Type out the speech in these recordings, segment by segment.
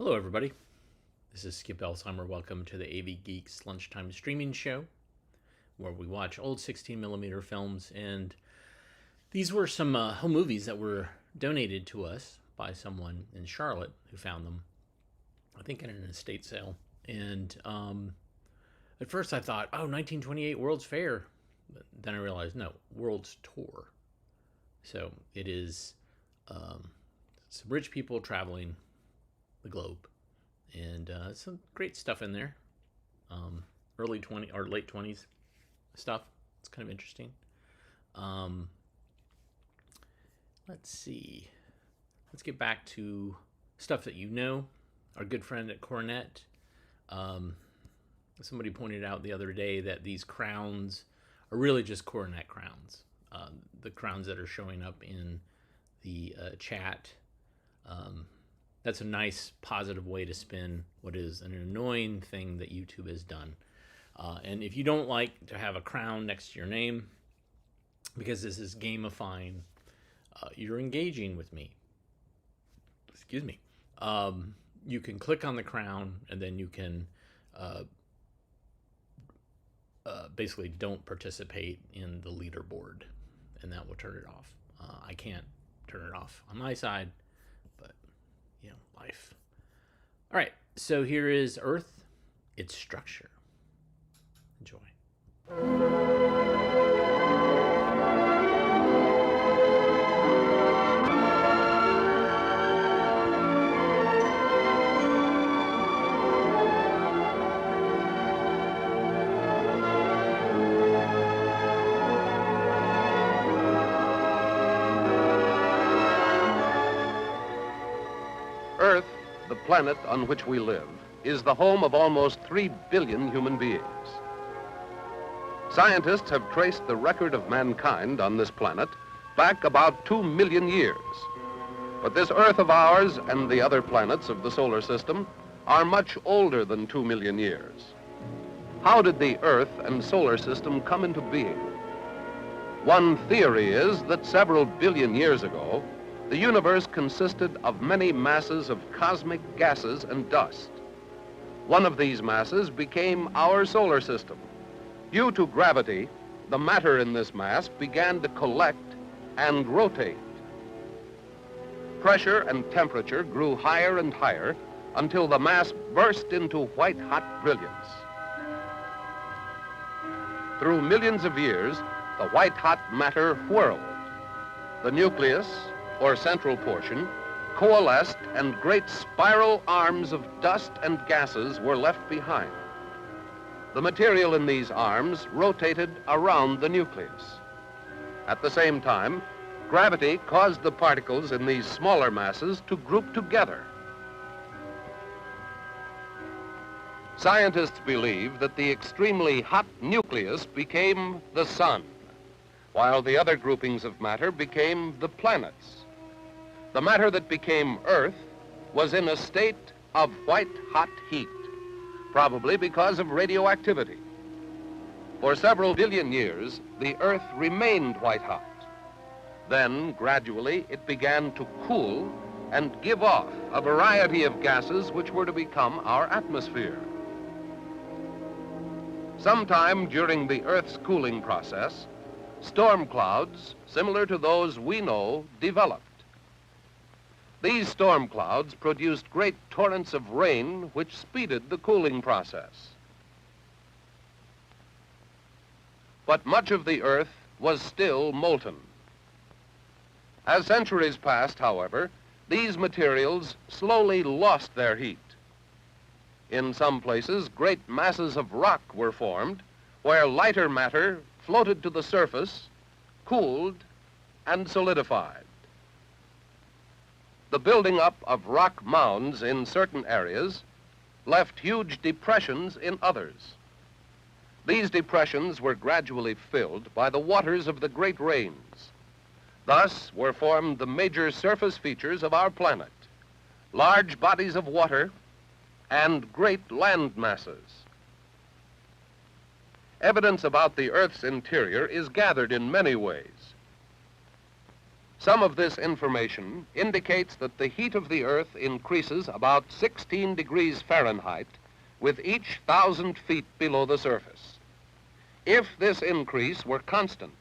Hello, everybody. This is Skip Elsheimer. Welcome to the AV Geeks lunchtime streaming show, where we watch old 16mm films. And these were some home movies that were donated to us by someone in Charlotte who found them, I think, in an estate sale. And at first I thought, oh, 1928 World's Fair. But then I realized, no, World's Tour. So it is some rich people traveling the globe, and some great stuff in there. Early 20 or late 20s stuff. It's kind of interesting. Let's see. Let's get back to stuff that you know. Our good friend at Coronet. Somebody pointed out the other day that these crowns are really just Coronet crowns. The crowns that are showing up in the chat. That's a nice, positive way to spin what is an annoying thing that YouTube has done. And if you don't like to have a crown next to your name, because this is gamifying, you're engaging with me. Excuse me. You can click on the crown, and then you can basically don't participate in the leaderboard, and that will turn it off. I can't turn it off on my side, but life. All right, so here is Earth, its structure. Enjoy. Earth, the planet on which we live, is the home of almost 3 billion human beings. Scientists have traced the record of mankind on this planet back about 2 million years. But this Earth of ours and the other planets of the solar system are much older than 2 million years. How did the Earth and solar system come into being? One theory is that several billion years ago, the universe consisted of many masses of cosmic gases and dust. One of these masses became our solar system. Due to gravity, the matter in this mass began to collect and rotate. Pressure and temperature grew higher and higher until the mass burst into white-hot brilliance. Through millions of years, the white-hot matter whirled. The nucleus, or central portion, coalesced, and great spiral arms of dust and gases were left behind. The material in these arms rotated around the nucleus. At the same time, gravity caused the particles in these smaller masses to group together. Scientists believe that the extremely hot nucleus became the sun, while the other groupings of matter became the planets. The matter that became Earth was in a state of white-hot heat, probably because of radioactivity. For several billion years, the Earth remained white-hot. Then, gradually, it began to cool and give off a variety of gases which were to become our atmosphere. Sometime during the Earth's cooling process, storm clouds, similar to those we know, developed. These storm clouds produced great torrents of rain which speeded the cooling process. But much of the Earth was still molten. As centuries passed, however, these materials slowly lost their heat. In some places, great masses of rock were formed, where lighter matter floated to the surface, cooled, and solidified. The building up of rock mounds in certain areas left huge depressions in others. These depressions were gradually filled by the waters of the great rains. Thus were formed the major surface features of our planet: large bodies of water and great land masses. Evidence about the Earth's interior is gathered in many ways. Some of this information indicates that the heat of the Earth increases about 16 degrees Fahrenheit with each 1,000 feet below the surface. If this increase were constant,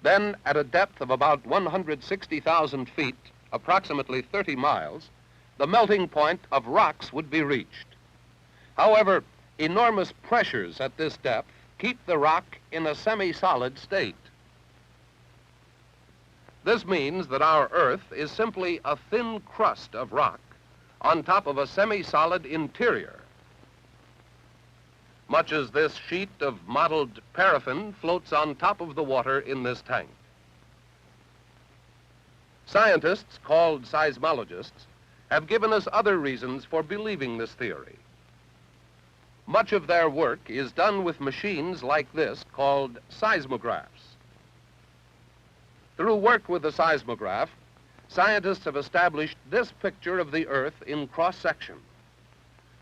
then at a depth of about 160,000 feet, approximately 30 miles, the melting point of rocks would be reached. However, enormous pressures at this depth keep the rock in a semi-solid state. This means that our Earth is simply a thin crust of rock on top of a semi-solid interior, much as this sheet of mottled paraffin floats on top of the water in this tank. Scientists, called seismologists, have given us other reasons for believing this theory. Much of their work is done with machines like this called seismographs. Through work with the seismograph, scientists have established this picture of the Earth in cross-section.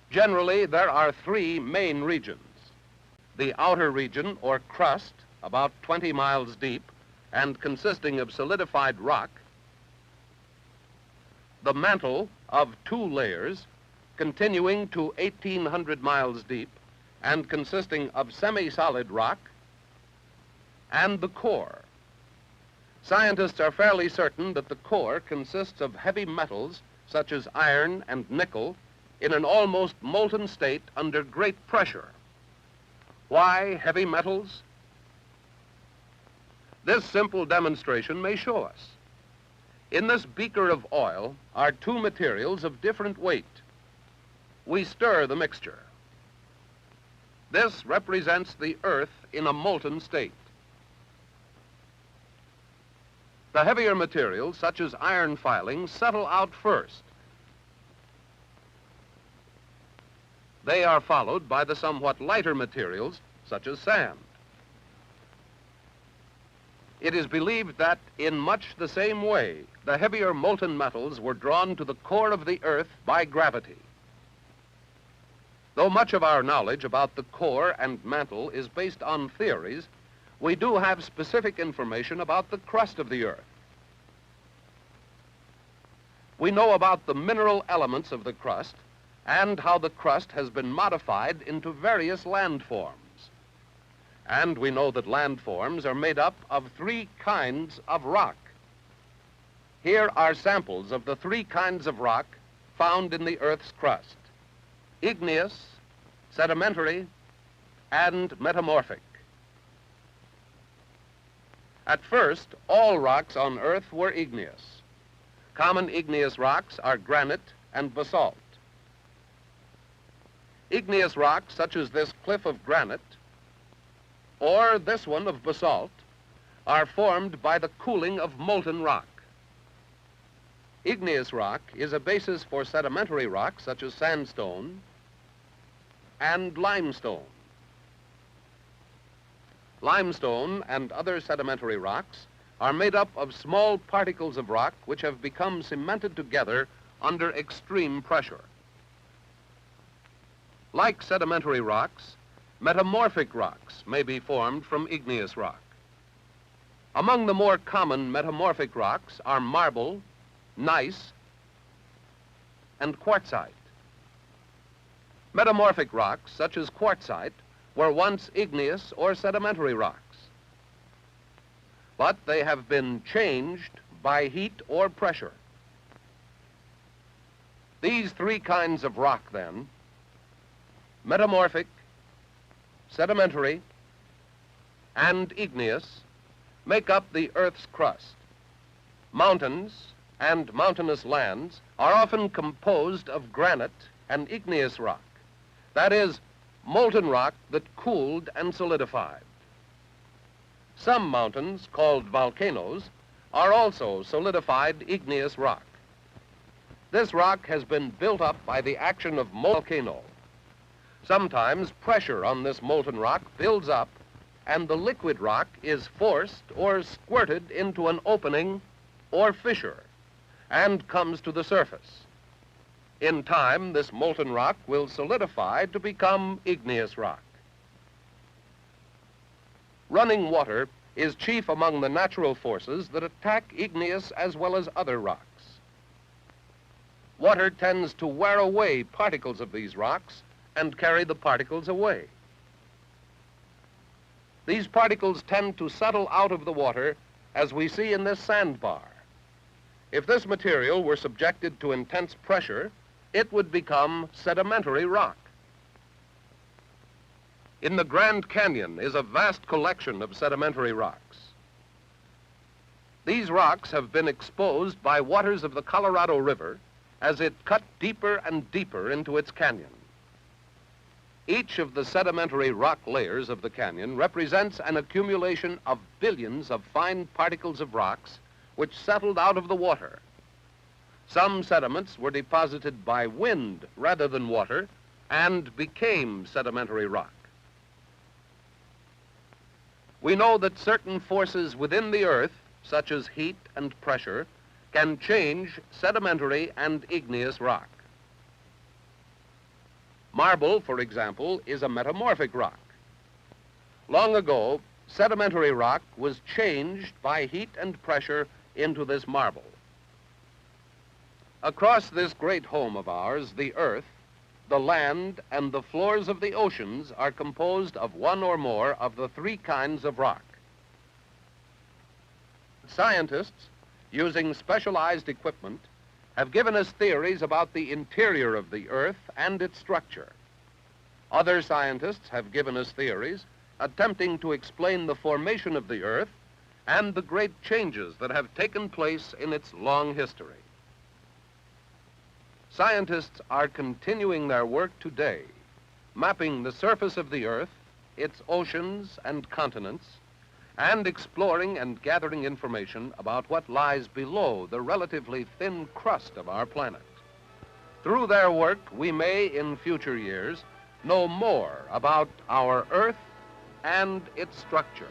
Generally, there are three main regions: the outer region, or crust, about 20 miles deep and consisting of solidified rock; the mantle of 2 layers, continuing to 1,800 miles deep and consisting of semi-solid rock; and the core. Scientists are fairly certain that the core consists of heavy metals such as iron and nickel in an almost molten state under great pressure. Why heavy metals? This simple demonstration may show us. In this beaker of oil are 2 materials of different weight. We stir the mixture. This represents the Earth in a molten state. The heavier materials, such as iron filings, settle out first. They are followed by the somewhat lighter materials, such as sand. It is believed that in much the same way, the heavier molten metals were drawn to the core of the Earth by gravity. Though much of our knowledge about the core and mantle is based on theories, we do have specific information about the crust of the Earth. We know about the mineral elements of the crust and how the crust has been modified into various landforms. And we know that landforms are made up of 3 kinds of rock. Here are samples of the 3 kinds of rock found in the Earth's crust: igneous, sedimentary, and metamorphic. At first, all rocks on Earth were igneous. Common igneous rocks are granite and basalt. Igneous rocks, such as this cliff of granite or this one of basalt, are formed by the cooling of molten rock. Igneous rock is a basis for sedimentary rock, such as sandstone and limestone. Limestone and other sedimentary rocks are made up of small particles of rock which have become cemented together under extreme pressure. Like sedimentary rocks, metamorphic rocks may be formed from igneous rock. Among the more common metamorphic rocks are marble, gneiss, and quartzite. Metamorphic rocks, such as quartzite, were once igneous or sedimentary rocks, but they have been changed by heat or pressure. These 3 kinds of rock, then, metamorphic, sedimentary, and igneous, make up the Earth's crust. Mountains and mountainous lands are often composed of granite and igneous rock, that is, molten rock that cooled and solidified. Some mountains, called volcanoes, are also solidified igneous rock. This rock has been built up by the action of volcano. Sometimes pressure on this molten rock builds up, and the liquid rock is forced or squirted into an opening or fissure and comes to the surface. In time, this molten rock will solidify to become igneous rock. Running water is chief among the natural forces that attack igneous as well as other rocks. Water tends to wear away particles of these rocks and carry the particles away. These particles tend to settle out of the water, as we see in this sandbar. If this material were subjected to intense pressure, it would become sedimentary rock. In the Grand Canyon is a vast collection of sedimentary rocks. These rocks have been exposed by waters of the Colorado River as it cut deeper and deeper into its canyon. Each of the sedimentary rock layers of the canyon represents an accumulation of billions of fine particles of rocks which settled out of the water. Some sediments were deposited by wind rather than water and became sedimentary rock. We know that certain forces within the earth, such as heat and pressure, can change sedimentary and igneous rock. Marble, for example, is a metamorphic rock. Long ago, sedimentary rock was changed by heat and pressure into this marble. Across this great home of ours, the earth, the land, and the floors of the oceans are composed of one or more of the three kinds of rock. Scientists, using specialized equipment, have given us theories about the interior of the earth and its structure. Other scientists have given us theories attempting to explain the formation of the earth and the great changes that have taken place in its long history. Scientists are continuing their work today, mapping the surface of the earth, its oceans and continents, and exploring and gathering information about what lies below the relatively thin crust of our planet. Through their work, we may, in future years, know more about our Earth and its structure.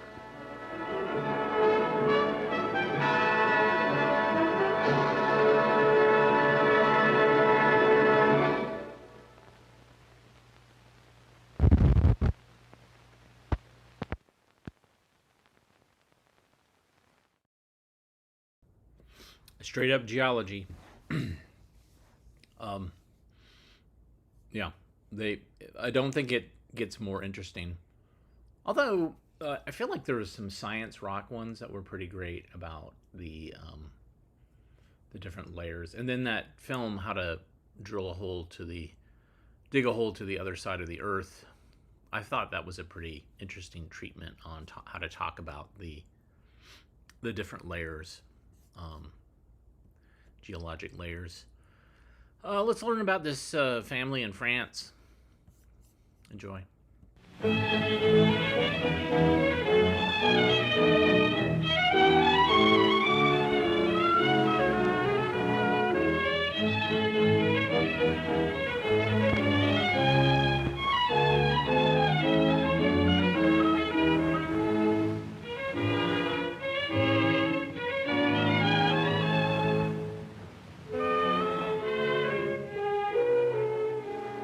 Straight up geology. Yeah, I don't think it gets more interesting. Although I feel like there was some science rock ones that were pretty great about the different layers, and then that film, how to dig a hole to the other side of the Earth. I thought that was a pretty interesting treatment on how to talk about the different layers. Geologic layers. Let's learn about this family in France. Enjoy.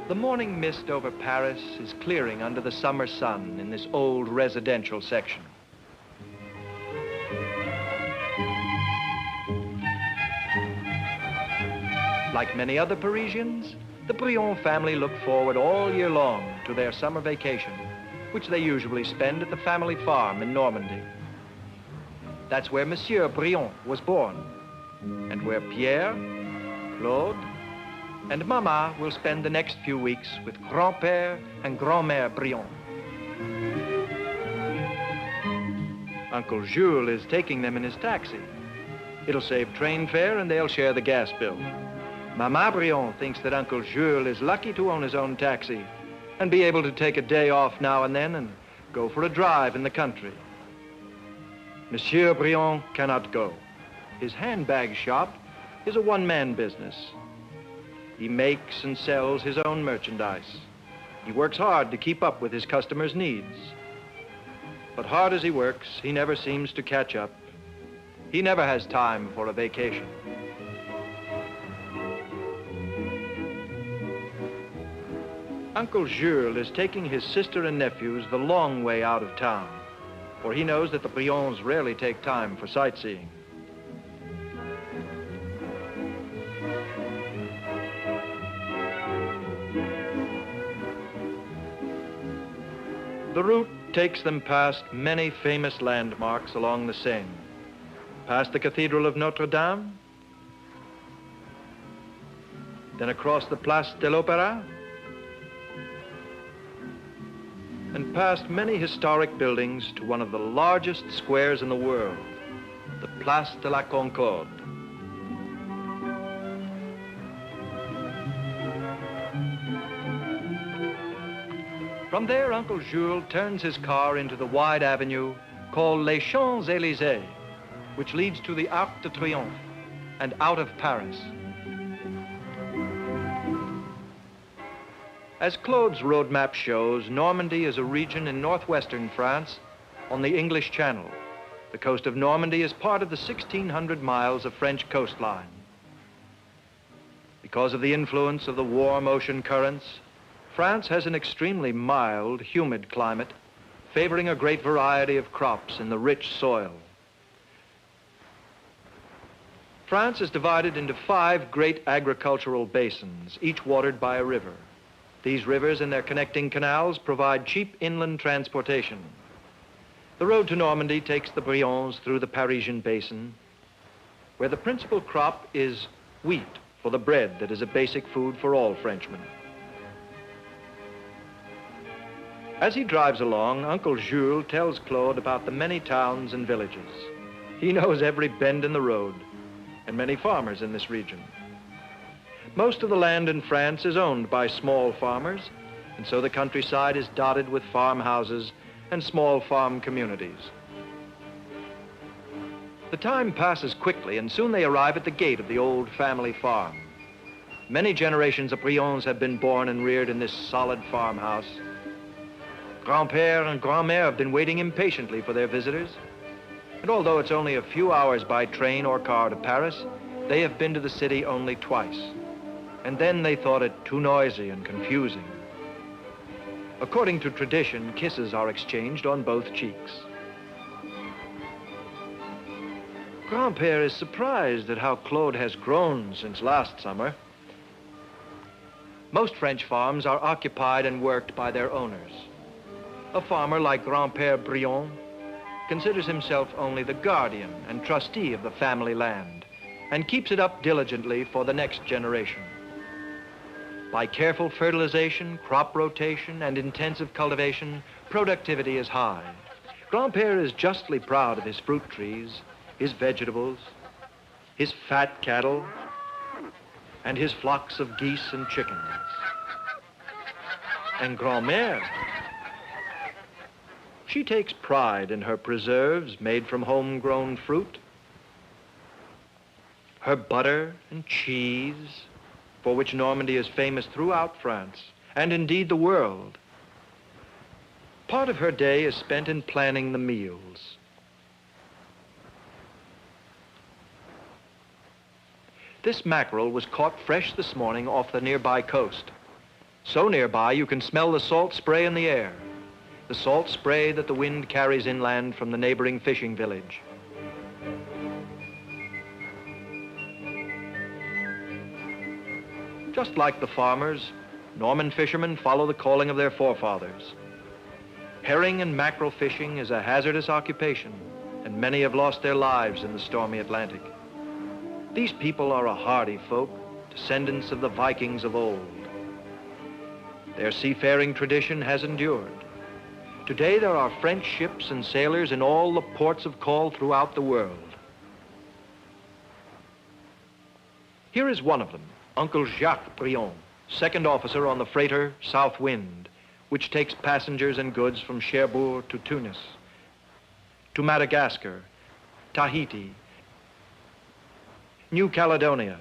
The morning mist over Paris is clearing under the summer sun in this old residential section. Like many other Parisians, the Brion family look forward all year long to their summer vacation, which they usually spend at the family farm in Normandy. That's where Monsieur Brion was born, and where Pierre, Claude, and Mama will spend the next few weeks with Grand-Père and Grand-Mère Brion. Uncle Jules is taking them in his taxi. It'll save train fare and they'll share the gas bill. Mama Brion thinks that Uncle Jules is lucky to own his own taxi and be able to take a day off now and then and go for a drive in the country. Monsieur Brion cannot go. His handbag shop is a one-man business. He makes and sells his own merchandise. He works hard to keep up with his customers' needs. But hard as he works, he never seems to catch up. He never has time for a vacation. Uncle Jules is taking his sister and nephews the long way out of town. for he knows that the Brions rarely take time for sightseeing. The route takes them past many famous landmarks along the Seine, past the Cathedral of Notre Dame, then across the Place de l'Opéra, and past many historic buildings to one of the largest squares in the world, the Place de la Concorde. From there, Uncle Jules turns his car into the wide avenue called Les Champs-Élysées, which leads to the Arc de Triomphe and out of Paris. As Claude's road map shows, Normandy is a region in northwestern France on the English Channel. The coast of Normandy is part of the 1,600 miles of French coastline. Because of the influence of the warm ocean currents, France has an extremely mild, humid climate, favoring a great variety of crops in the rich soil. France is divided into 5 great agricultural basins, each watered by a river. These rivers and their connecting canals provide cheap inland transportation. The road to Normandy takes the Brions through the Parisian basin, where the principal crop is wheat for the bread that is a basic food for all Frenchmen. As he drives along, Uncle Jules tells Claude about the many towns and villages. He knows every bend in the road and many farmers in this region. Most of the land in France is owned by small farmers, and so the countryside is dotted with farmhouses and small farm communities. The time passes quickly, and soon they arrive at the gate of the old family farm. Many generations of Brions have been born and reared in this solid farmhouse. Grand-père and grand-mère have been waiting impatiently for their visitors. And although it's only a few hours by train or car to Paris, they have been to the city only twice. And then they thought it too noisy and confusing. According to tradition, kisses are exchanged on both cheeks. Grand-père is surprised at how Claude has grown since last summer. Most French farms are occupied and worked by their owners. A farmer like Grand-père Brion considers himself only the guardian and trustee of the family land and keeps it up diligently for the next generation. By careful fertilization, crop rotation, and intensive cultivation, productivity is high. Grand-père is justly proud of his fruit trees, his vegetables, his fat cattle, and his flocks of geese and chickens. And grand-mère, she takes pride in her preserves made from homegrown fruit, her butter and cheese, for which Normandy is famous throughout France, and indeed the world. Part of her day is spent in planning the meals. This mackerel was caught fresh this morning off the nearby coast. So nearby you can smell the salt spray in the air, the salt spray that the wind carries inland from the neighboring fishing village. Just like the farmers, Norman fishermen follow the calling of their forefathers. Herring and mackerel fishing is a hazardous occupation, and many have lost their lives in the stormy Atlantic. These people are a hardy folk, descendants of the Vikings of old. Their seafaring tradition has endured. Today there are French ships and sailors in all the ports of call throughout the world. Here is one of them, Uncle Jacques Brion, second officer on the freighter South Wind, which takes passengers and goods from Cherbourg to Tunis, to Madagascar, Tahiti, New Caledonia,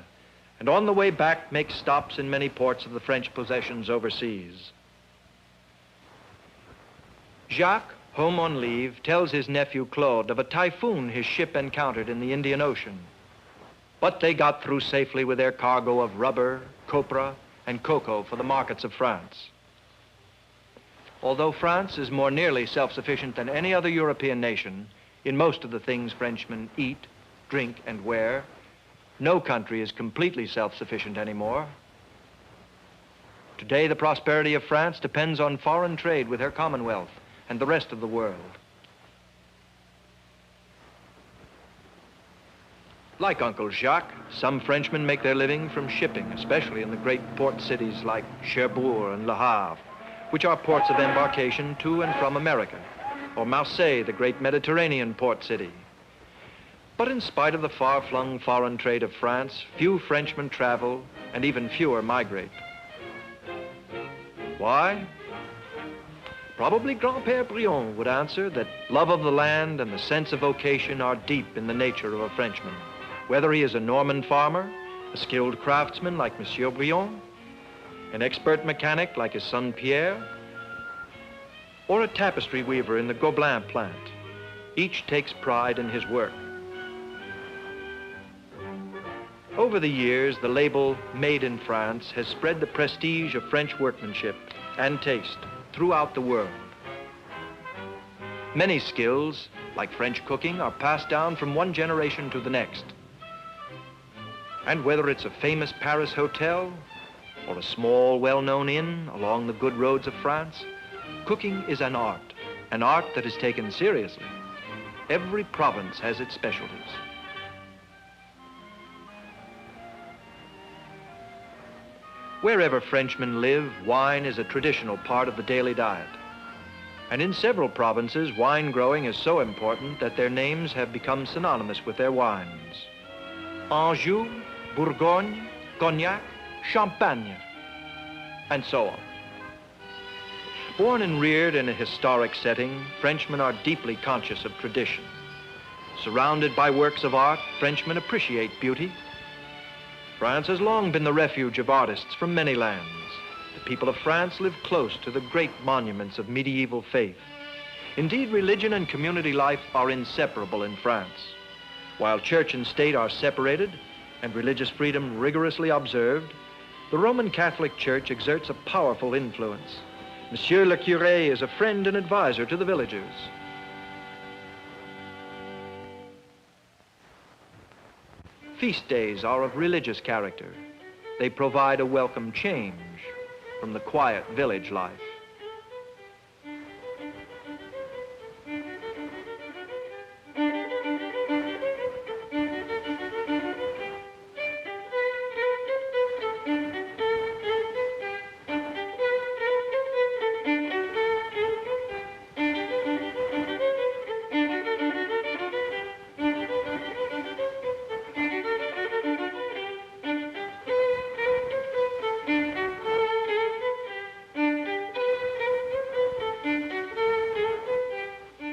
and on the way back makes stops in many ports of the French possessions overseas. Jacques, home on leave, tells his nephew Claude of a typhoon his ship encountered in the Indian Ocean. But they got through safely with their cargo of rubber, copra, and cocoa for the markets of France. Although France is more nearly self-sufficient than any other European nation in most of the things Frenchmen eat, drink, and wear, no country is completely self-sufficient anymore. Today, the prosperity of France depends on foreign trade with her Commonwealth and the rest of the world. Like Uncle Jacques, some Frenchmen make their living from shipping, especially in the great port cities like Cherbourg and Le Havre, which are ports of embarkation to and from America, or Marseille, the great Mediterranean port city. But in spite of the far-flung foreign trade of France, few Frenchmen travel and even fewer migrate. Why? Probably Grand-Père Briand would answer that love of the land and the sense of vocation are deep in the nature of a Frenchman. Whether he is a Norman farmer, a skilled craftsman like Monsieur Briand, an expert mechanic like his son Pierre, or a tapestry weaver in the Gobelin plant, each takes pride in his work. Over the years, the label Made in France has spread the prestige of French workmanship and taste throughout the world. Many skills, like French cooking, are passed down from one generation to the next. And whether it's a famous Paris hotel or a small, well-known inn along the good roads of France, cooking is an art that is taken seriously. Every province has its specialties. Wherever Frenchmen live, wine is a traditional part of the daily diet. And in several provinces, wine growing is so important that their names have become synonymous with their wines. Anjou, Bourgogne, Cognac, Champagne, and so on. Born and reared in a historic setting, Frenchmen are deeply conscious of tradition. Surrounded by works of art, Frenchmen appreciate beauty. France has long been the refuge of artists from many lands. The people of France live close to the great monuments of medieval faith. Indeed, religion and community life are inseparable in France. While church and state are separated and religious freedom rigorously observed, the Roman Catholic Church exerts a powerful influence. Monsieur le Curé is a friend and advisor to the villagers. Feast days are of religious character. They provide a welcome change from the quiet village life.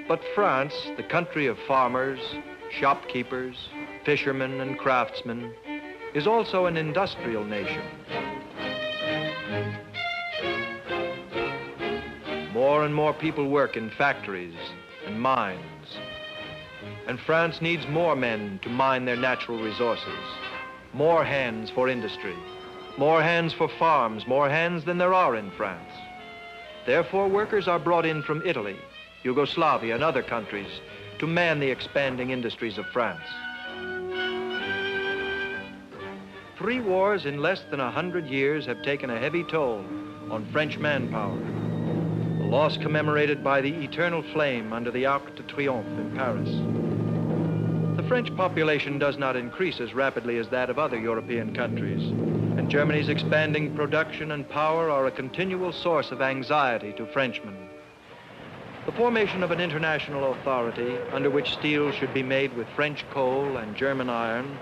But France, the country of farmers, shopkeepers, fishermen, and craftsmen, is also an industrial nation. More and more people work in factories and mines. And France needs more men to mine their natural resources, more hands for industry, more hands for farms, more hands than there are in France. Therefore, workers are brought in from Italy, Yugoslavia, and other countries to man the expanding industries of France. 3 wars in less than 100 years have taken a heavy toll on French manpower, a loss commemorated by the eternal flame under the Arc de Triomphe in Paris. The French population does not increase as rapidly as that of other European countries, and Germany's expanding production and power are a continual source of anxiety to Frenchmen. The formation of an international authority under which steel should be made with French coal and German iron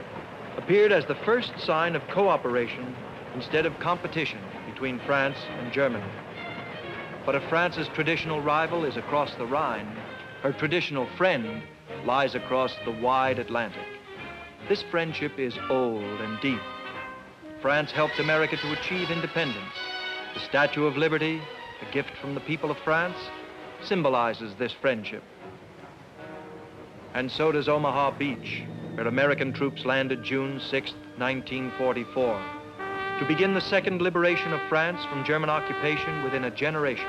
appeared as the first sign of cooperation instead of competition between France and Germany. But if France's traditional rival is across the Rhine, her traditional friend lies across the wide Atlantic. This friendship is old and deep. France helped America to achieve independence. The Statue of Liberty, a gift from the people of France, symbolizes this friendship. And so does Omaha Beach, where American troops landed June 6, 1944, to begin the second liberation of France from German occupation within a generation.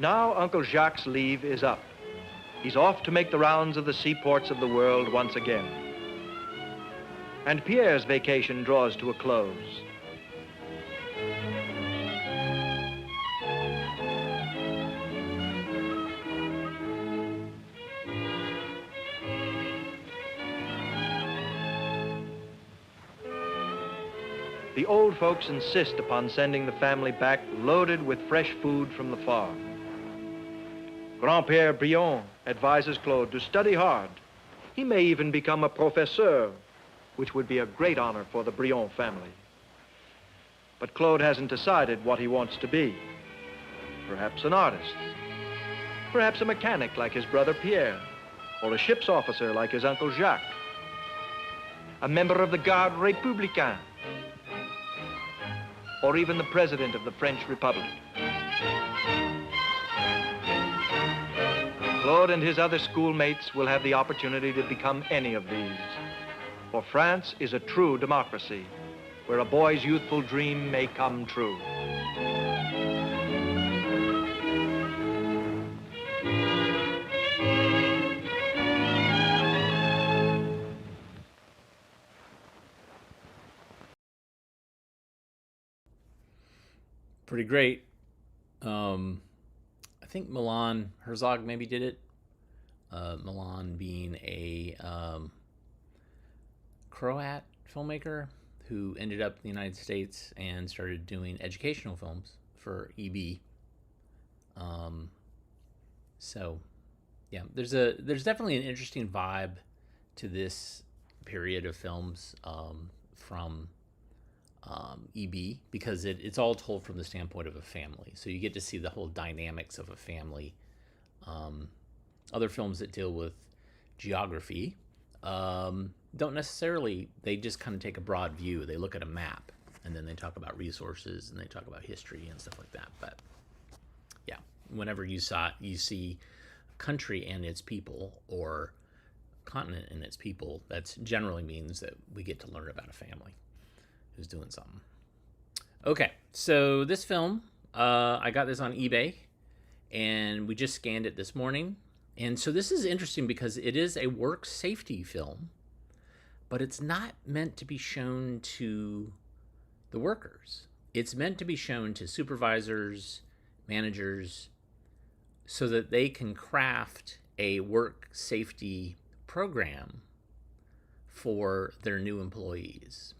Now Uncle Jacques' leave is up. He's off to make the rounds of the seaports of the world once again. And Pierre's vacation draws to a close. The old folks insist upon sending the family back loaded with fresh food from the farm. Grand-Père Brion advises Claude to study hard. He may even become a professeur, which would be a great honor for the Brion family. But Claude hasn't decided what he wants to be. Perhaps an artist. Perhaps a mechanic like his brother Pierre, or a ship's officer like his Uncle Jacques. A member of the Garde Républicaine, or even the president of the French Republic. Claude and his other schoolmates will have the opportunity to become any of these. For France is a true democracy, where a boy's youthful dream may come true. Pretty great. I think Milan Herzog maybe did it. Milan being a Croat filmmaker who ended up in the United States and started doing educational films for EB. So, yeah, there's definitely an interesting vibe to this period of films from EB, because it's all told from the standpoint of a family. So you get to see the whole dynamics of a family. Other films that deal with geography don't necessarily, they just kind of take a broad view. They look at a map and then they talk about resources and they talk about history and stuff like that. But yeah, whenever you see country and its people, or continent and its people, that generally means that we get to learn about a family who's doing something. Okay, so this film, I got this on eBay, and we just scanned it this morning. And so this is interesting because it is a work safety film, but it's not meant to be shown to the workers. It's meant to be shown to supervisors, managers, so that they can craft a work safety program for their new employees.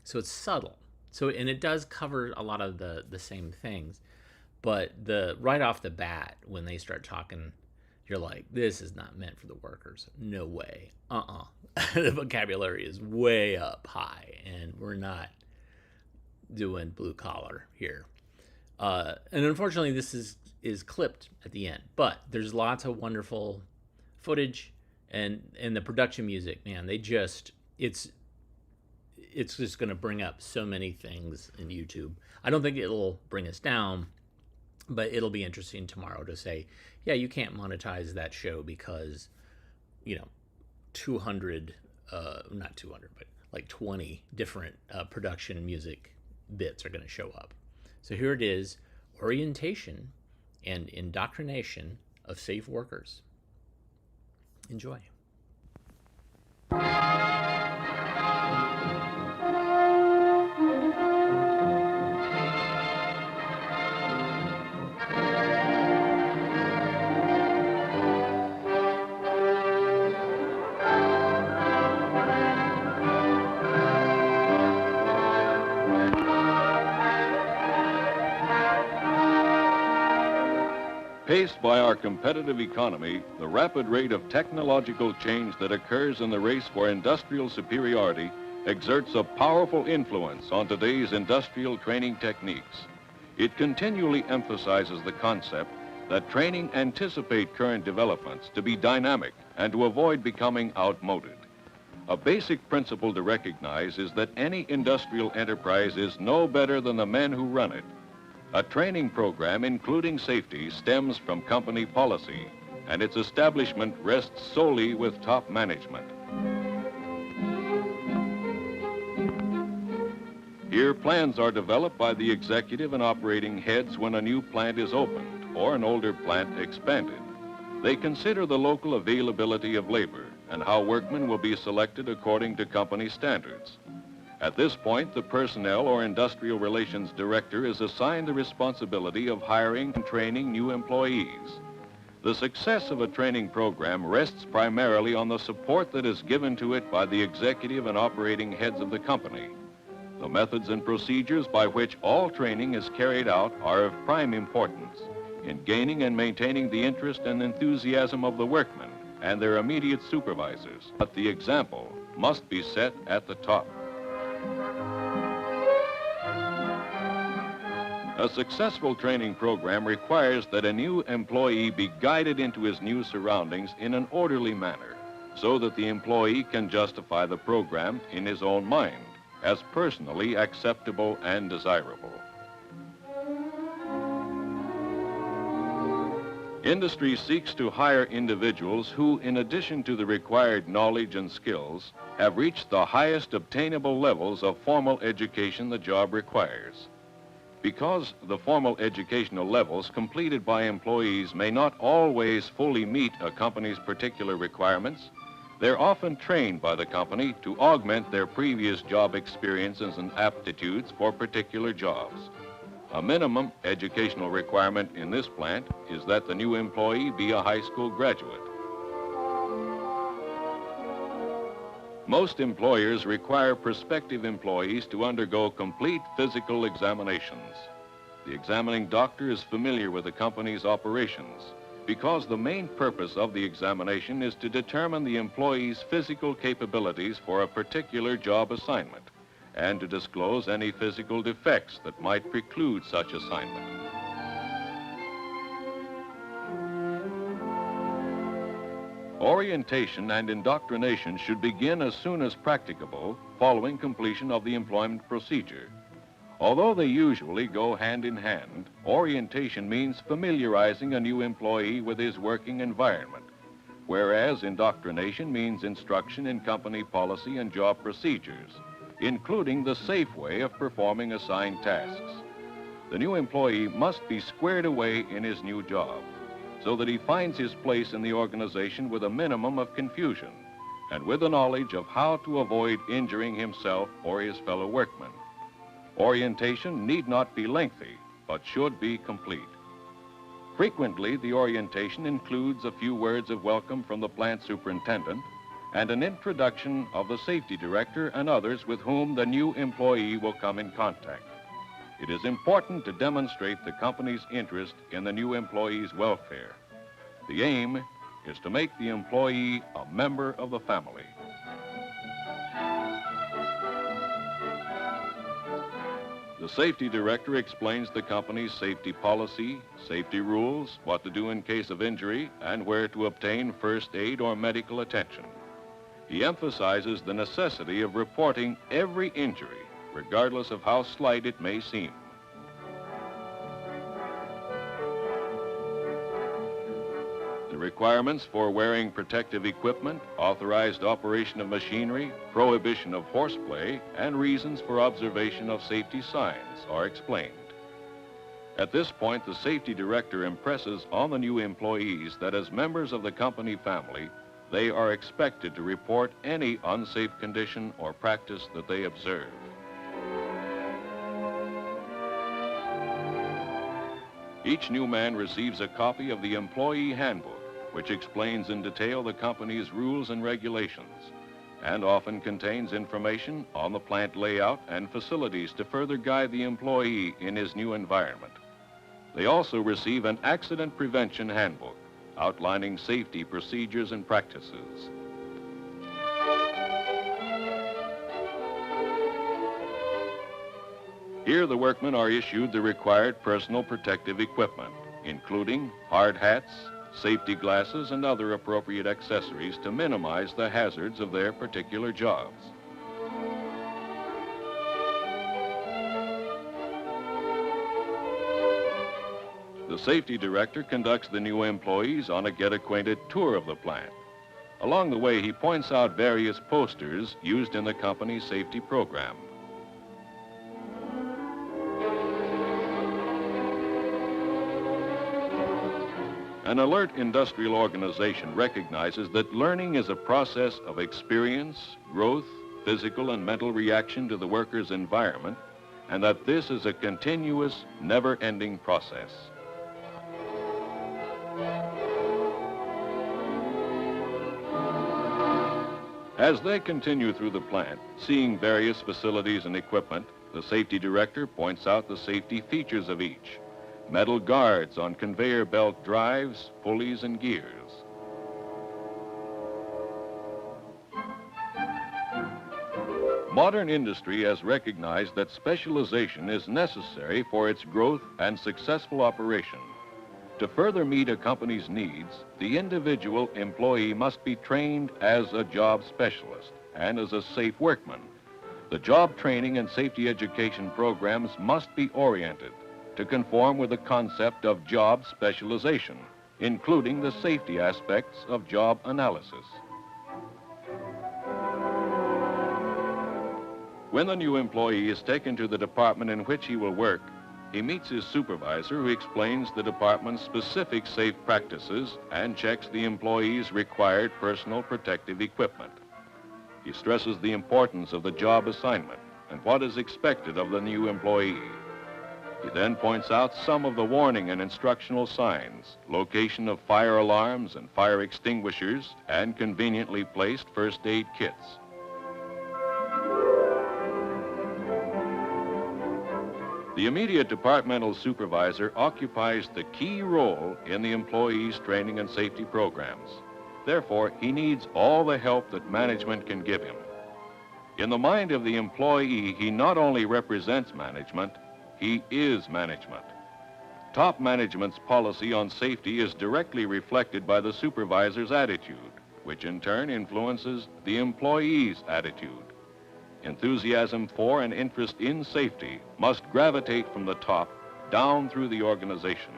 So it's subtle. So, and it does cover a lot of the same things, but right off the bat, when they start talking, you're like, this is not meant for the workers. No way. The vocabulary is way up high, and we're not doing blue collar here. And unfortunately, this is clipped at the end, but there's lots of wonderful footage, and the production music, man, it's just going to bring up so many things in YouTube. I don't think it'll bring us down, but it'll be interesting tomorrow to say, yeah, you can't monetize that show because, 200, not 200, but like 20 different production music bits are going to show up. So here it is, Orientation and Indoctrination of Safe Workers. Enjoy. Paced by our competitive economy, the rapid rate of technological change that occurs in the race for industrial superiority exerts a powerful influence on today's industrial training techniques. It continually emphasizes the concept that training anticipate current developments to be dynamic and to avoid becoming outmoded. A basic principle to recognize is that any industrial enterprise is no better than the men who run it. A training program including safety stems from company policy, and its establishment rests solely with top management. Here, plans are developed by the executive and operating heads when a new plant is opened. or an older plant expanded. They consider the local availability of labor and how workmen will be selected according to company standards. At this point, the Personnel or Industrial Relations Director is assigned the responsibility of hiring and training new employees. The success of a training program rests primarily on the support that is given to it by the executive and operating heads of the company. The methods and procedures by which all training is carried out are of prime importance in gaining and maintaining the interest and enthusiasm of the workmen and their immediate supervisors. But the example must be set at the top. A successful training program requires that a new employee be guided into his new surroundings in an orderly manner so that the employee can justify the program in his own mind as personally acceptable and desirable. Industry seeks to hire individuals who, in addition to the required knowledge and skills, have reached the highest obtainable levels of formal education the job requires. Because the formal educational levels completed by employees may not always fully meet a company's particular requirements, they're often trained by the company to augment their previous job experiences and aptitudes for particular jobs. A minimum educational requirement in this plant is that the new employee be a high school graduate. Most employers require prospective employees to undergo complete physical examinations. The examining doctor is familiar with the company's operations because the main purpose of the examination is to determine the employee's physical capabilities for a particular job assignment and to disclose any physical defects that might preclude such assignment. Orientation and indoctrination should begin as soon as practicable following completion of the employment procedure. Although they usually go hand in hand, orientation means familiarizing a new employee with his working environment, whereas indoctrination means instruction in company policy and job procedures, including the safe way of performing assigned tasks. The new employee must be squared away in his new job so that he finds his place in the organization with a minimum of confusion and with the knowledge of how to avoid injuring himself or his fellow workmen. Orientation need not be lengthy, but should be complete. Frequently, the orientation includes a few words of welcome from the plant superintendent and an introduction of the safety director and others with whom the new employee will come in contact. It is important to demonstrate the company's interest in the new employee's welfare. The aim is to make the employee a member of the family. The safety director explains the company's safety policy, safety rules, what to do in case of injury, and where to obtain first aid or medical attention. He emphasizes the necessity of reporting every injury, regardless of how slight it may seem. The requirements for wearing protective equipment, authorized operation of machinery, prohibition of horseplay, and reasons for observation of safety signs are explained. At this point, the safety director impresses on the new employees that as members of the company family, they are expected to report any unsafe condition or practice that they observe. Each new man receives a copy of the employee handbook, which explains in detail the company's rules and regulations, and often contains information on the plant layout and facilities to further guide the employee in his new environment. They also receive an accident prevention handbook, outlining safety procedures and practices. Here, the workmen are issued the required personal protective equipment, including hard hats, safety glasses, and other appropriate accessories to minimize the hazards of their particular jobs. The safety director conducts the new employees on a get-acquainted tour of the plant. Along the way, he points out various posters used in the company's safety program. An alert industrial organization recognizes that learning is a process of experience, growth, physical and mental reaction to the worker's environment, and that this is a continuous, never-ending process. As they continue through the plant, seeing various facilities and equipment, the safety director points out the safety features of each. Metal guards on conveyor belt drives, pulleys, and gears. Modern industry has recognized that specialization is necessary for its growth and successful operation. To further meet a company's needs, the individual employee must be trained as a job specialist and as a safe workman. The job training and safety education programs must be oriented to conform with the concept of job specialization, including the safety aspects of job analysis. When the new employee is taken to the department in which he will work, he meets his supervisor, who explains the department's specific safe practices and checks the employee's required personal protective equipment. He stresses the importance of the job assignment and what is expected of the new employee. He then points out some of the warning and instructional signs, location of fire alarms and fire extinguishers, and conveniently placed first aid kits. The immediate departmental supervisor occupies the key role in the employee's training and safety programs. Therefore, he needs all the help that management can give him. In the mind of the employee, he not only represents management, he is management. Top management's policy on safety is directly reflected by the supervisor's attitude, which in turn influences the employee's attitude. Enthusiasm for and interest in safety must gravitate from the top down through the organization.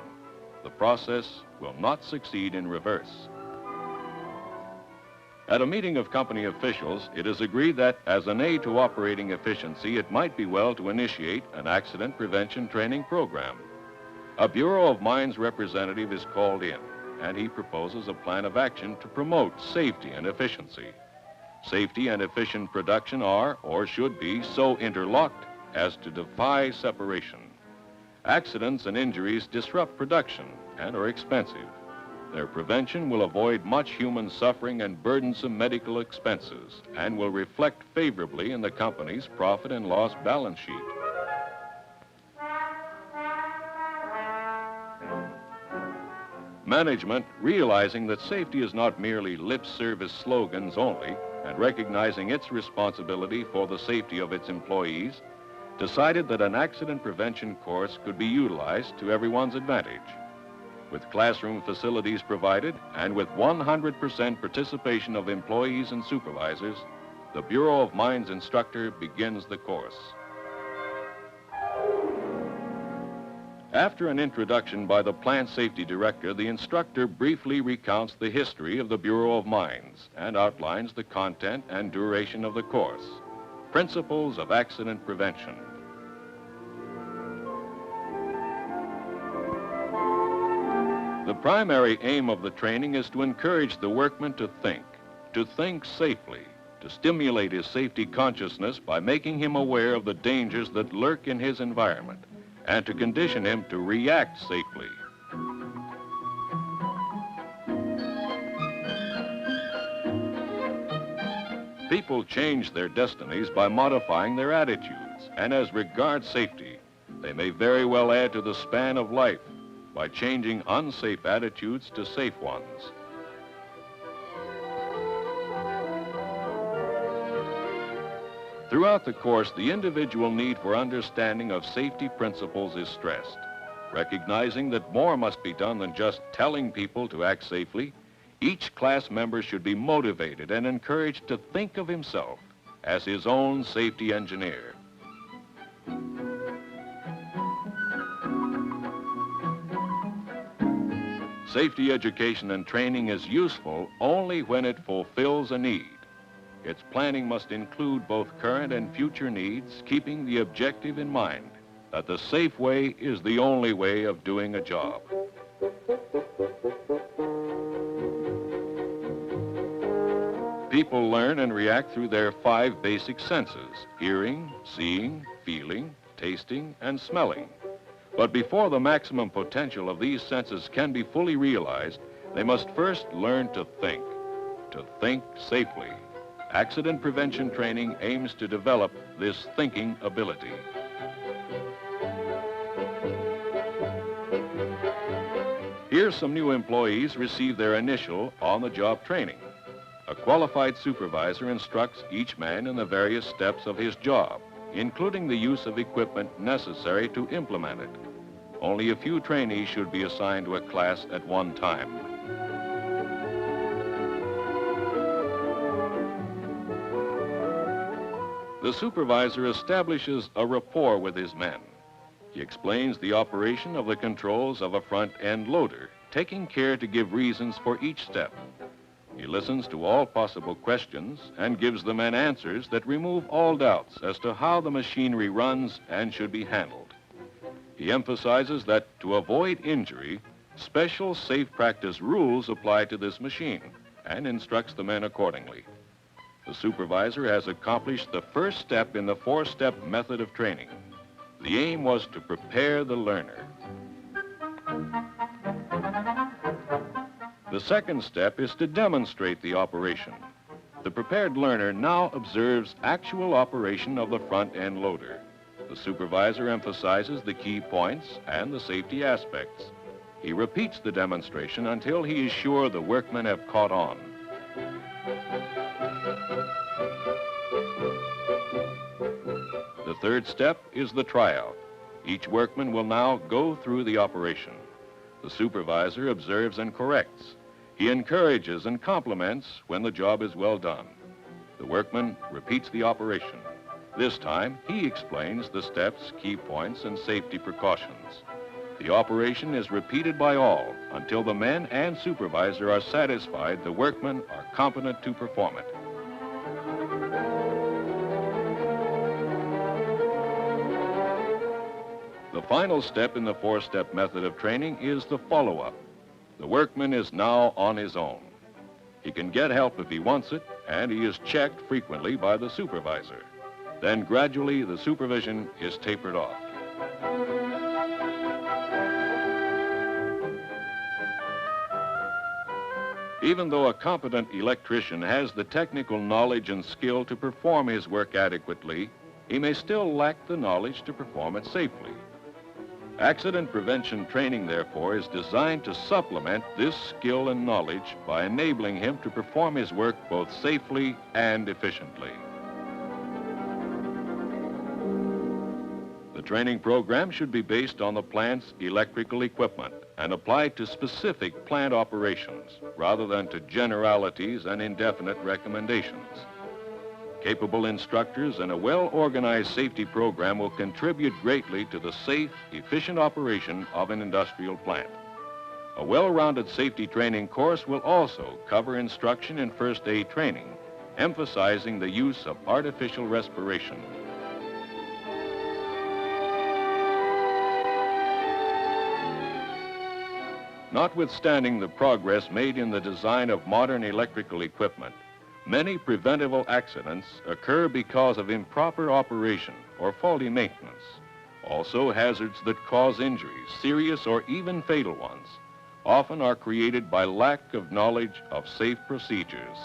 The process will not succeed in reverse. At a meeting of company officials, it is agreed that as an aid to operating efficiency, it might be well to initiate an accident prevention training program. A Bureau of Mines representative is called in, and he proposes a plan of action to promote safety and efficiency. Safety and efficient production are, or should be, so interlocked as to defy separation. Accidents and injuries disrupt production and are expensive. Their prevention will avoid much human suffering and burdensome medical expenses and will reflect favorably in the company's profit and loss balance sheet. Management, realizing that safety is not merely lip service slogans only, and recognizing its responsibility for the safety of its employees, decided that an accident prevention course could be utilized to everyone's advantage. With classroom facilities provided and with 100% participation of employees and supervisors, the Bureau of Mines instructor begins the course. After an introduction by the plant safety director, the instructor briefly recounts the history of the Bureau of Mines and outlines the content and duration of the course. Principles of Accident Prevention. The primary aim of the training is to encourage the workman to think safely, to stimulate his safety consciousness by making him aware of the dangers that lurk in his environment, and to condition him to react safely. People change their destinies by modifying their attitudes, and as regards safety, they may very well add to the span of life by changing unsafe attitudes to safe ones. Throughout the course, the individual need for understanding of safety principles is stressed. Recognizing that more must be done than just telling people to act safely, each class member should be motivated and encouraged to think of himself as his own safety engineer. Safety education and training is useful only when it fulfills a need. Its planning must include both current and future needs, keeping the objective in mind that the safe way is the only way of doing a job. People learn and react through their 5 basic senses: hearing, seeing, feeling, tasting, and smelling. But before the maximum potential of these senses can be fully realized, they must first learn to think safely. Accident prevention training aims to develop this thinking ability. Here, some new employees receive their initial on-the-job training. A qualified supervisor instructs each man in the various steps of his job, including the use of equipment necessary to implement it. Only a few trainees should be assigned to a class at one time. The supervisor establishes a rapport with his men. He explains the operation of the controls of a front-end loader, taking care to give reasons for each step. He listens to all possible questions and gives the men answers that remove all doubts as to how the machinery runs and should be handled. He emphasizes that to avoid injury, special safe practice rules apply to this machine and instructs the men accordingly. The supervisor has accomplished the first step in the 4-step method of training. The aim was to prepare the learner. The second step is to demonstrate the operation. The prepared learner now observes actual operation of the front-end loader. The supervisor emphasizes the key points and the safety aspects. He repeats the demonstration until he is sure the workmen have caught on. The third step is the tryout. Each workman will now go through the operation. The supervisor observes and corrects. He encourages and compliments when the job is well done. The workman repeats the operation. This time, he explains the steps, key points, and safety precautions. The operation is repeated by all until the men and supervisor are satisfied the workmen are competent to perform it. The final step in the 4-step method of training is the follow-up. The workman is now on his own. He can get help if he wants it, and he is checked frequently by the supervisor. Then gradually the supervision is tapered off. Even though a competent electrician has the technical knowledge and skill to perform his work adequately, he may still lack the knowledge to perform it safely. Accident prevention training, therefore, is designed to supplement this skill and knowledge by enabling him to perform his work both safely and efficiently. The training program should be based on the plant's electrical equipment and applied to specific plant operations rather than to generalities and indefinite recommendations. Capable instructors and a well-organized safety program will contribute greatly to the safe, efficient operation of an industrial plant. A well-rounded safety training course will also cover instruction in first aid training, emphasizing the use of artificial respiration. Notwithstanding the progress made in the design of modern electrical equipment, many preventable accidents occur because of improper operation or faulty maintenance. Also, hazards that cause injuries, serious or even fatal ones, often are created by lack of knowledge of safe procedures.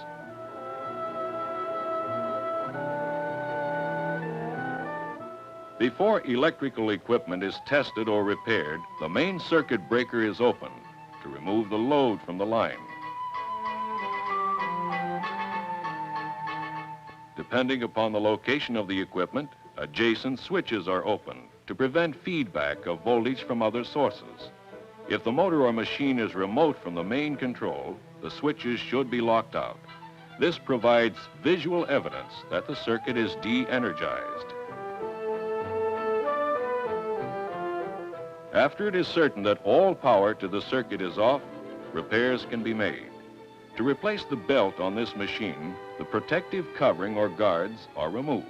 Before electrical equipment is tested or repaired, the main circuit breaker is opened to remove the load from the line. Depending upon the location of the equipment, adjacent switches are opened to prevent feedback of voltage from other sources. If the motor or machine is remote from the main control, the switches should be locked out. This provides visual evidence that the circuit is de-energized. After it is certain that all power to the circuit is off, repairs can be made. To replace the belt on this machine, the protective covering or guards are removed.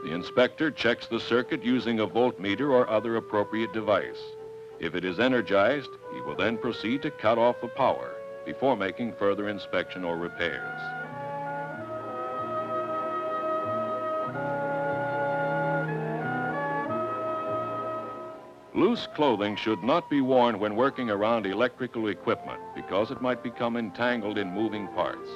The inspector checks the circuit using a voltmeter or other appropriate device. If it is energized, he will then proceed to cut off the power before making further inspection or repairs. Loose clothing should not be worn when working around electrical equipment because it might become entangled in moving parts.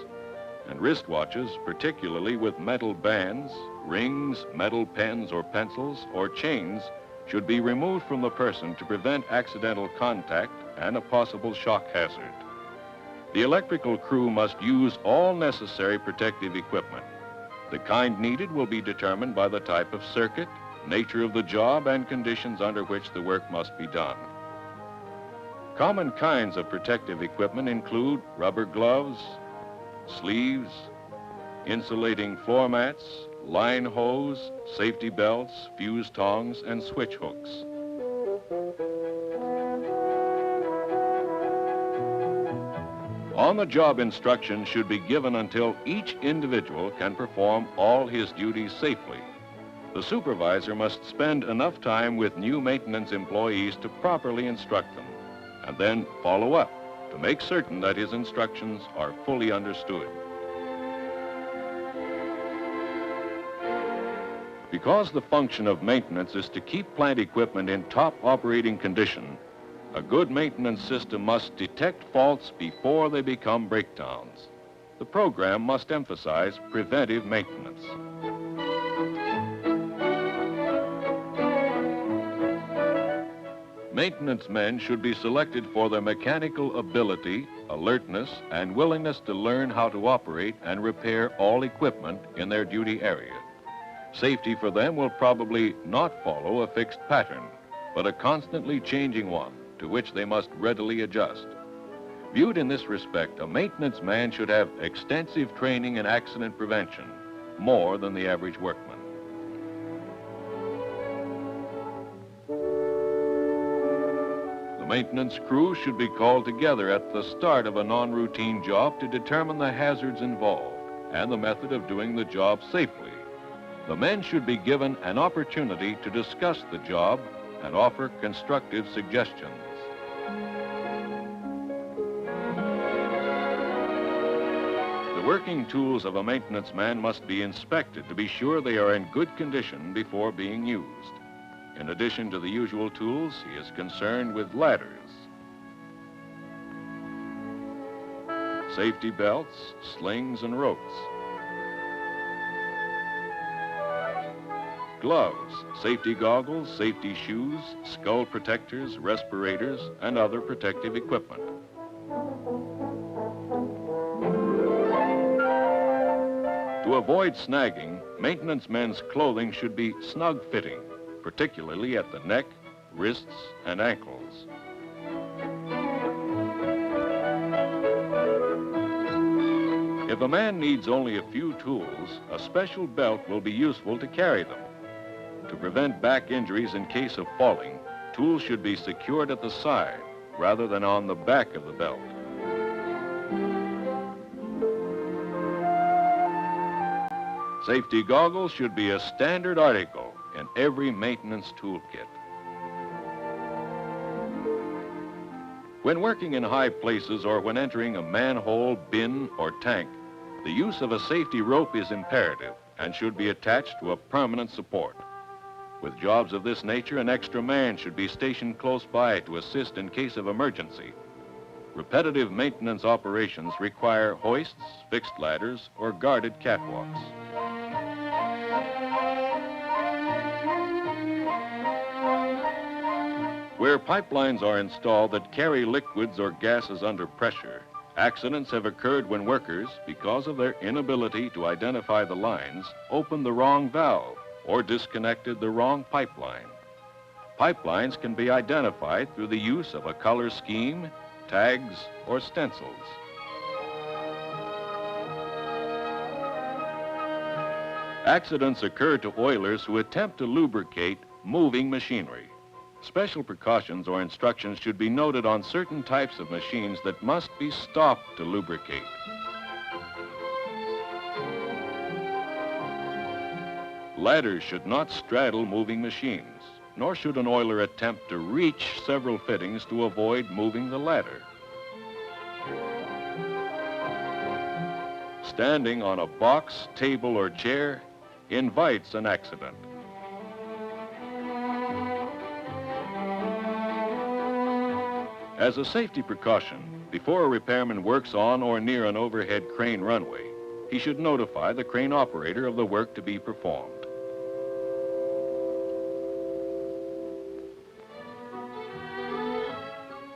And wristwatches, particularly with metal bands, rings, metal pens or pencils, or chains, should be removed from the person to prevent accidental contact and a possible shock hazard. The electrical crew must use all necessary protective equipment. The kind needed will be determined by the type of circuit, nature of the job, and conditions under which the work must be done. Common kinds of protective equipment include rubber gloves, sleeves, insulating floor mats, line hose, safety belts, fuse tongs, and switch hooks. On-the-job instructions should be given until each individual can perform all his duties safely. The supervisor must spend enough time with new maintenance employees to properly instruct them, and then follow up to make certain that his instructions are fully understood. Because the function of maintenance is to keep plant equipment in top operating condition, a good maintenance system must detect faults before they become breakdowns. The program must emphasize preventive maintenance. Maintenance men should be selected for their mechanical ability, alertness, and willingness to learn how to operate and repair all equipment in their duty area. Safety for them will probably not follow a fixed pattern, but a constantly changing one to which they must readily adjust. Viewed in this respect, a maintenance man should have extensive training in accident prevention, more than the average workman. The maintenance crew should be called together at the start of a non-routine job to determine the hazards involved and the method of doing the job safely. The men should be given an opportunity to discuss the job and offer constructive suggestions. The working tools of a maintenance man must be inspected to be sure they are in good condition before being used. In addition to the usual tools, he is concerned with ladders, safety belts, slings, and ropes, gloves, safety goggles, safety shoes, skull protectors, respirators, and other protective equipment. To avoid snagging, maintenance men's clothing should be snug-fitting, particularly at the neck, wrists, and ankles. If a man needs only a few tools, a special belt will be useful to carry them. To prevent back injuries in case of falling, tools should be secured at the side rather than on the back of the belt. Safety goggles should be a standard article in every maintenance toolkit. When working in high places or when entering a manhole, bin, or tank, the use of a safety rope is imperative and should be attached to a permanent support. With jobs of this nature, an extra man should be stationed close by to assist in case of emergency. Repetitive maintenance operations require hoists, fixed ladders, or guarded catwalks. Where pipelines are installed that carry liquids or gases under pressure, accidents have occurred when workers, because of their inability to identify the lines, opened the wrong valve or disconnected the wrong pipeline. Pipelines can be identified through the use of a color scheme, tags, or stencils. Accidents occur to oilers who attempt to lubricate moving machinery. Special precautions or instructions should be noted on certain types of machines that must be stopped to lubricate. Ladders should not straddle moving machines, nor should an oiler attempt to reach several fittings to avoid moving the ladder. Standing on a box, table, or chair invites an accident. As a safety precaution, before a repairman works on or near an overhead crane runway, he should notify the crane operator of the work to be performed.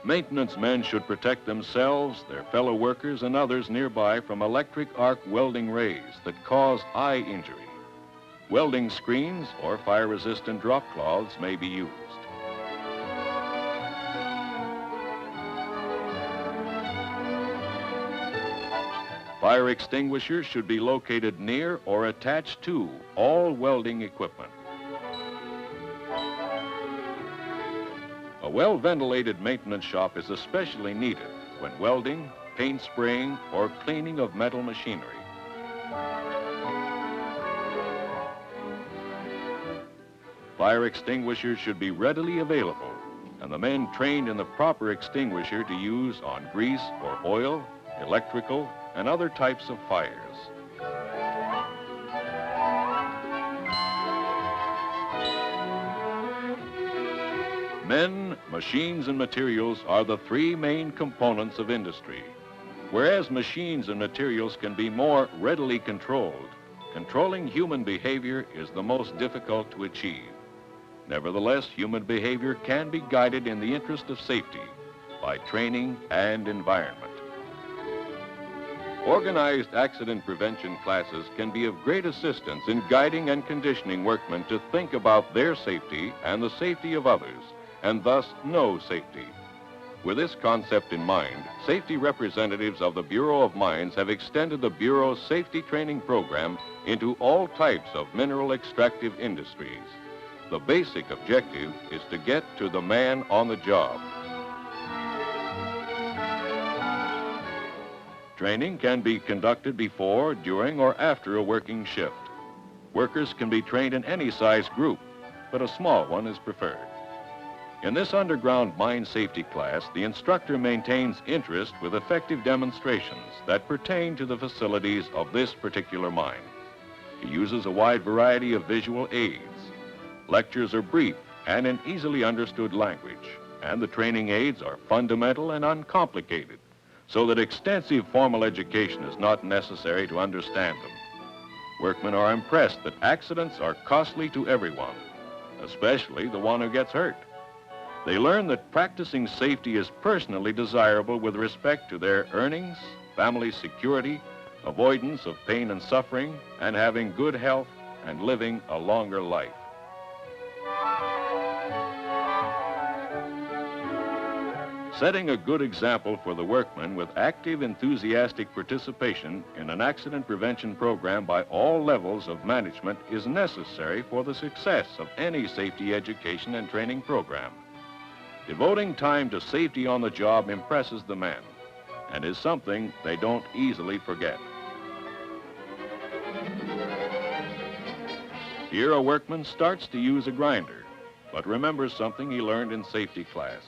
Maintenance men should protect themselves, their fellow workers, and others nearby from electric arc welding rays that cause eye injury. Welding screens or fire-resistant drop cloths may be used. Fire extinguishers should be located near or attached to all welding equipment. A well-ventilated maintenance shop is especially needed when welding, paint spraying, or cleaning of metal machinery. Fire extinguishers should be readily available, and the men trained in the proper extinguisher to use on grease or oil, electrical, and other types of fires. Men, machines, and materials are the three main components of industry. Whereas machines and materials can be more readily controlled, controlling human behavior is the most difficult to achieve. Nevertheless, human behavior can be guided in the interest of safety by training and environment. Organized accident prevention classes can be of great assistance in guiding and conditioning workmen to think about their safety and the safety of others, and thus know safety. With this concept in mind, safety representatives of the Bureau of Mines have extended the Bureau's safety training program into all types of mineral extractive industries. The basic objective is to get to the man on the job. Training can be conducted before, during, or after a working shift. Workers can be trained in any size group, but a small one is preferred. In this underground mine safety class, the instructor maintains interest with effective demonstrations that pertain to the facilities of this particular mine. He uses a wide variety of visual aids. Lectures are brief and in easily understood language, and the training aids are fundamental and uncomplicated, so that extensive formal education is not necessary to understand them. Workmen are impressed that accidents are costly to everyone, especially the one who gets hurt. They learn that practicing safety is personally desirable with respect to their earnings, family security, avoidance of pain and suffering, and having good health and living a longer life. Setting a good example for the workmen with active, enthusiastic participation in an accident prevention program by all levels of management is necessary for the success of any safety education and training program. Devoting time to safety on the job impresses the men and is something they don't easily forget. Here a workman starts to use a grinder, but remembers something he learned in safety class.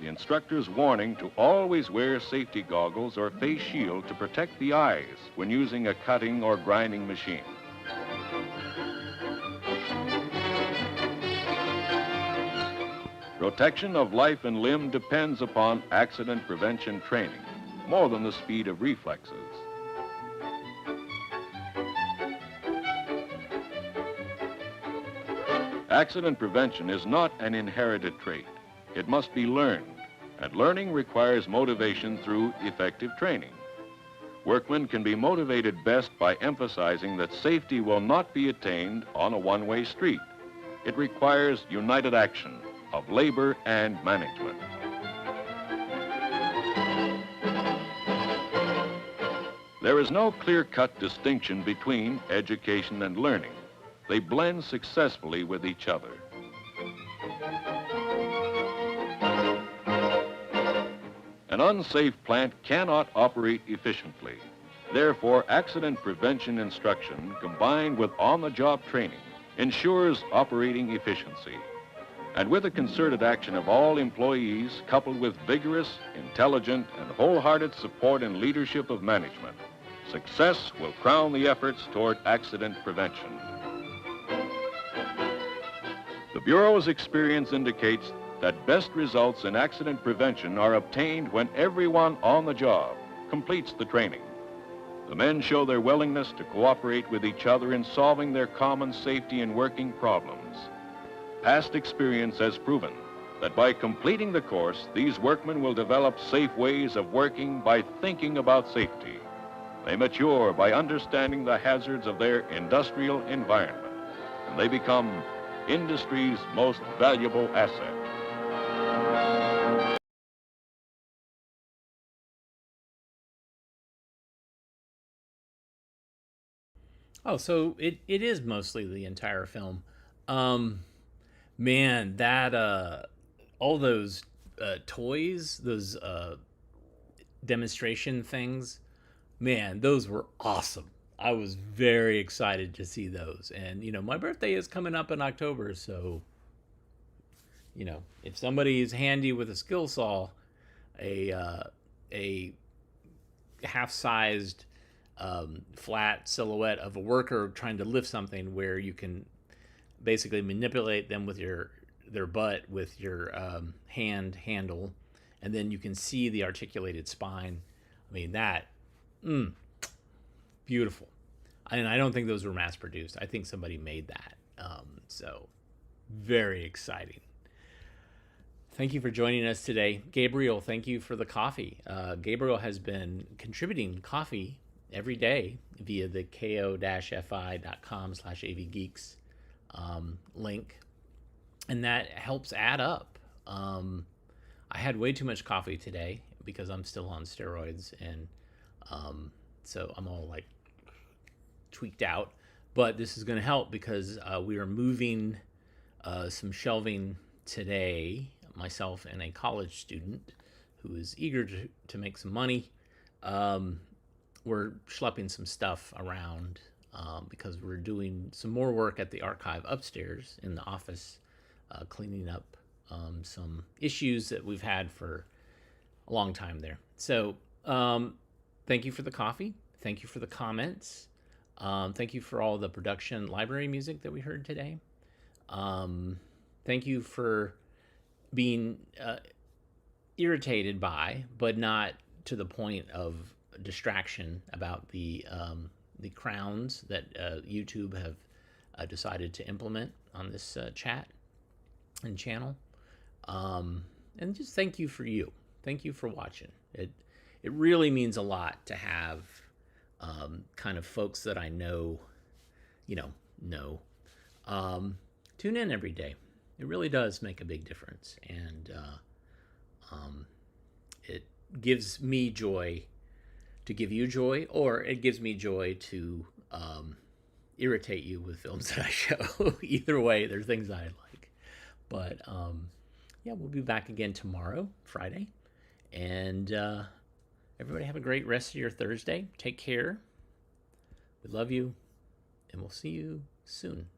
The instructor's warning to always wear safety goggles or face shield to protect the eyes when using a cutting or grinding machine. Protection of life and limb depends upon accident prevention training, more than the speed of reflexes. Accident prevention is not an inherited trait. It must be learned, and learning requires motivation through effective training. Workmen can be motivated best by emphasizing that safety will not be attained on a one-way street. It requires united action of labor and management. There is no clear-cut distinction between education and learning. They blend successfully with each other. An unsafe plant cannot operate efficiently. Therefore, accident prevention instruction combined with on-the-job training ensures operating efficiency. And with the concerted action of all employees, coupled with vigorous, intelligent, and wholehearted support and leadership of management, success will crown the efforts toward accident prevention. The Bureau's experience indicates that best results in accident prevention are obtained when everyone on the job completes the training. The men show their willingness to cooperate with each other in solving their common safety and working problems. Past experience has proven that by completing the course, these workmen will develop safe ways of working by thinking about safety. They mature by understanding the hazards of their industrial environment, and they become industry's most valuable asset. Oh, so it is mostly the entire film. Man, that all those toys, those demonstration things, man, those were awesome. I was very excited to see those. And, my birthday is coming up in October. So, if somebody is handy with a skill saw, a half-sized flat silhouette of a worker trying to lift something where you can basically manipulate them with their butt with your hand handle, and then you can see the articulated spine. I mean, that beautiful. And I don't think those were mass produced. I think somebody made that. So very exciting. Thank you for joining us today. Gabriel, thank you for the coffee. Gabriel has been contributing coffee every day via the ko-fi.com/avgeeks link. And that helps add up. I had way too much coffee today because I'm still on steroids. And so I'm all like tweaked out. But this is going to help because we are moving some shelving today, myself and a college student who is eager to make some money. We're schlepping some stuff around because we're doing some more work at the archive upstairs in the office, cleaning up some issues that we've had for a long time there. So thank you for the coffee. Thank you for the comments. Thank you for all the production library music that we heard today. Thank you for being irritated by, but not to the point of distraction about the crowns that YouTube have decided to implement on this chat and channel. And just thank you for you. Thank you for watching. It really means a lot to have kind of folks that I know, tune in every day. It really does make a big difference, and it gives me joy to give you joy, or it gives me joy to irritate you with films that I show. Either way, there's things I like. But yeah, we'll be back again tomorrow, Friday, and everybody have a great rest of your Thursday. Take care. We love you, and we'll see you soon.